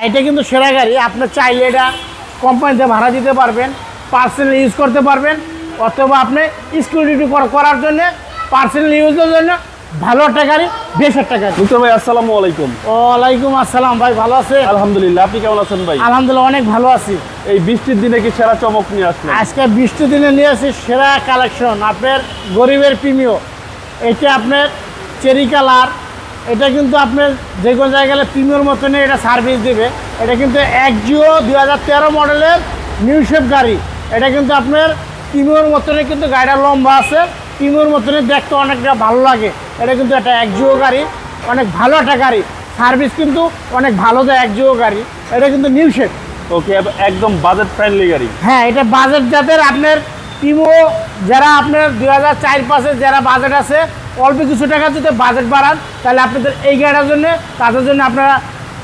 এটা কিন্তু সেরা গাড়ি, আপনি চাইলে এটা কোম্পানিতে ভাড়া দিতে পারবেন, পার্সোনাল ইউজ করতে পারবেন, অথবা আপনি সিকিউরিটি করার জন্য পার্সোনাল ইউজের জন্য ভালো একটা গাড়ি, বেশ একটা গাড়ি। মুক্তার ভাই আসসালামু আলাইকুম। ওয়ালাইকুম আসসালাম ভাই, ভালো আছে? আলহামদুলিল্লাহ, আপনি কেমন আছেন ভাই? আলহামদুলিল্লাহ অনেক ভালো আছি। এই বৃষ্টির দিনে কি সেরা চমক নিয়ে আসলেন? আজকে বৃষ্টির দিনে নিয়ে আসি সেরা কালেকশন, আপনার গরিবের প্রিমিয়। এটা আপনার চেরি কালার, এটা কিন্তু আপনার যে কোনো জায়গায় গেলে প্রিমিয়র মতনই এটা সার্ভিস দেবে। এটা কিন্তু একজিও 2013 মডেলের নিউ শেপ গাড়ি। এটা কিন্তু আপনার প্রিমিয়র মতনই, কিন্তু গাড়িটা লম্বা আছে, প্রিমিয়র মতনই দেখতে অনেকটা ভালো লাগে। এটা কিন্তু একটা একজিও গাড়ি, অনেক ভালো একটা গাড়ি, সার্ভিস কিন্তু অনেক ভালো দেয় একজিও গাড়ি। এটা কিন্তু নিউ শেপ। ওকে, একদম বাজেট ফ্রেন্ডলি গাড়ি। হ্যাঁ, এটা বাজেট যাদের আপনার প্রিমো, যারা আপনার 2004-5-এর যারা বাজেট আছে, অল্প কিছু টাকা যদি বাজেট বাড়ান, তাহলে আপনাদের এই গাড়িটার জন্য, তাদের জন্য আপনারা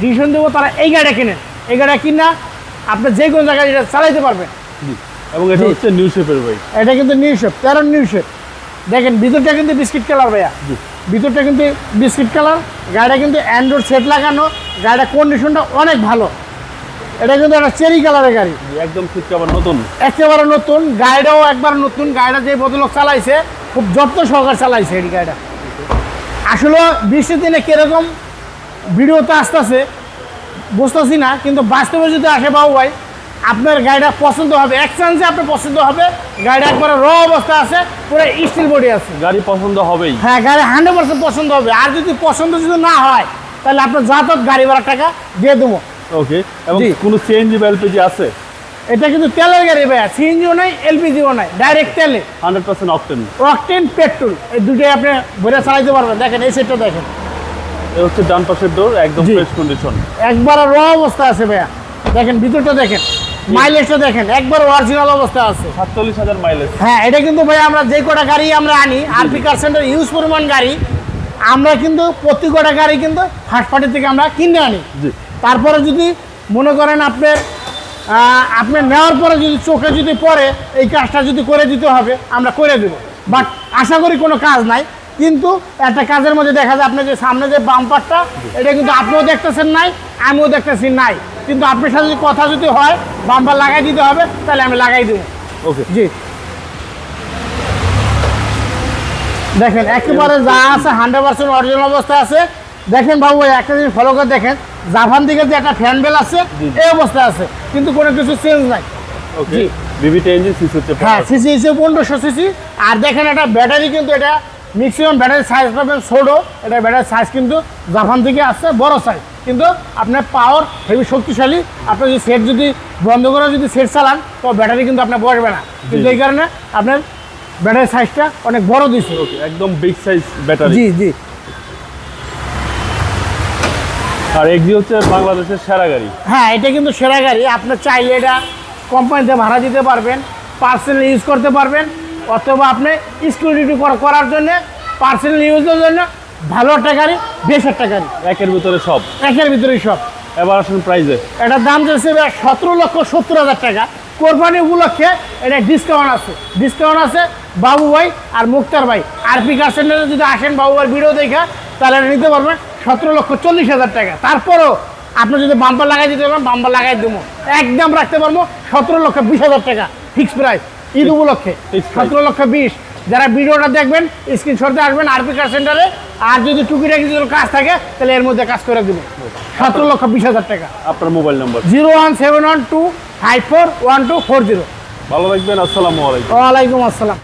ডিসিশন দেবো, তারা এই গাড়িটা কিনেন। এই গাড়িটা কিনা আপনি যে কোনো জায়গায় এটা চালাইতে পারবেন। এবং এটা হচ্ছে নিউ শেপের ভাই। এটা কিন্তু নিউ শেপ, 13 নিউ শেপ। দেখেন ভিতরটা কিন্তু বিস্কিট কালার ভাইয়া, ভিতরটা কিন্তু বিস্কিট কালার। গাড়িটা কিন্তু অ্যান্ড্রয়েড সেট লাগানো, গাড়িটার কন্ডিশনটা অনেক ভালো। এটা কিন্তু একটা চেরি কালারের গাড়ি, একদম আবার নতুন, একেবারে নতুন। গাড়িটাও একবার নতুন। গাড়িটা যে ভদ্রলোক চালাইছে খুব যত্ন সহকারে চালাইছে এই গাড়িটা। আসলে বৃষ্টির দিনে কিরকম ভিডিওতে আসতেছে বুঝতেছি না, কিন্তু বাস্তবে যদি আসে বাবু ভাই, আপনার গাড়িটা পছন্দ হবে, এক চান্সে আপনার পছন্দ হবে। গাড়িটা একবারে র অবস্থা আছে, পুরো স্টিল বডি আছে। গাড়ি পছন্দ হবেই। হ্যাঁ, গাড়ি 100% পছন্দ হবে। আর যদি পছন্দ যদি না হয়, তাহলে আপনার যাতায়াত গাড়ি ভাড়ার টাকা দিয়ে দেবো। ওকে, এবং কোনো সিএনজি বা এলপিজি আছে? এটা কিন্তু তেলের গাড়ি ভাইয়া, সিএনজিও নাই, এলপিজিও নাই, ডাইরেক্ট তেলে, 100% অকটেন। অকটেন পেট্রোল, এই দুটোই আপনি ভরে চালাইতে পারবেন। দেখেন এই সেটটা দেখেন, এই হচ্ছে ডান পাশের ডোর, একদম ফ্রেশ কন্ডিশন, একবার র অবস্থা আছে ভাইয়া। দেখেন ভিতরটা দেখেন, মাইলেজটা দেখেন, একবার অরিজিনাল অবস্থা আছে, 47,000 মাইলেজ। হ্যাঁ, এটা কিন্তু ভাইয়া আমরা যে কটা গাড়ি আমরা আনি, আরপি কার সেন্টার ইউজ পরিমাণ গাড়ি, আমরা কিন্তু প্রতি কটা গাড়ি কিন্তু ফার্স্ট পার্টি থেকে আমরা কিনে আনি। তারপরে যদি মনে করেন আপনি নেওয়ার পরে যদি চোখে যদি পড়ে এই কাজটা যদি করে দিতে হবে, আমরা করে দেবো। বাট আশা করি কোনো কাজ নাই, কিন্তু একটা কাজের মধ্যে দেখা যায় আপনার যে সামনে যে বাম্পারটা, এটা কিন্তু আপনিও দেখতেছেন নাই, আমিও দেখতেছি নাই, কিন্তু আপনার সাথে যদি কথা যদি হয় বাম্পার লাগাই দিতে হবে, তাহলে আমি লাগাই দেবো। ওকে, জি দেখেন একেবারে যা আছে 100% অরিজিনাল অবস্থা আছে। দেখেন বাবু একটা জিনিস ফলো করে দেখেন, জাপান দিকে যে একটা ফ্যান বেল আছে এই অবস্থা আছে, কিন্তু কোনো কিছু চেঞ্জ নাই। ওকে, বিবিটি ইঞ্জিন, সিসি হচ্ছে, হ্যাঁ সিসি হিসেবে 1500 সিসি। আর দেখেন এটা ব্যাটারি, কিন্তু এটা ম্যাক্সিমাম ব্যাটারি সাইজ পাবেন ছোট। এটা ব্যাটারি সাইজ কিন্তু জাপান থেকে আসছে, বড় সাইজ, কিন্তু আপনার পাওয়ার হেভি শক্তিশালী। আপনি যদি সেট যদি বন্ধ করে যদি সেট চালান, তো ব্যাটারি কিন্তু আপনার বসবে না, কিন্তু এই কারণে আপনার ব্যাটারি সাইজটা অনেক বড় দিচ্ছে। ওকে, একদম বিগ সাইজ ব্যাটারি। জি জি। আর এগজি হচ্ছে বাংলাদেশের সেরা গাড়ি। হ্যাঁ, এটা কিন্তু সেরা গাড়ি। আপনি চাইলে এটা কোম্পানিতে ভাড়া দিতে পারবেন, পার্সোনাল ইউজ করতে পারবেন, অথবা আপনি সিকিউরিটি করার জন্য পার্সোনাল ইউজের জন্য ভালো একটা গাড়ি, বেশ একটা গাড়ি। একের ভিতরে সব, একের ভিতরেই সব। এবার আসুন প্রাইজে। এটার দাম যাচ্ছে 17,70,000 টাকা। কোরবানি উপলক্ষে এটা ডিসকাউন্ট আছে, ডিসকাউন্ট আছে বাবু ভাই আর মুক্তার ভাই। আরপি কার সেন্টারে যদি আসেন বাবু ভাই ভিডিও দেখা, তাহলে এটা নিতে পারবেন 17,40,000 টাকা। তারপরও আপনি যদি বাম্পার লাগাই দিতে পারবেন, বাম্পার লাগাই দেবো, একদম রাখতে পারবো 17,20,000 টাকা ফিক্সড প্রাইস ঈদ উপলক্ষে, 17,20,000। যারা ভিডিওটা দেখবেন স্ক্রিনশট দিয়ে আসবেন আরপি কার সেন্টারে। আর যদি টুকিটাকি যদি কাজ থাকে, তাহলে এর মধ্যে কাজ করে দেবো, 17,20,000 টাকা। আপনার মোবাইল নাম্বার 01712541240। ভালো থাকবেন, আসসালামু আলাইকুম। ওয়ালাইকুম আসসালাম।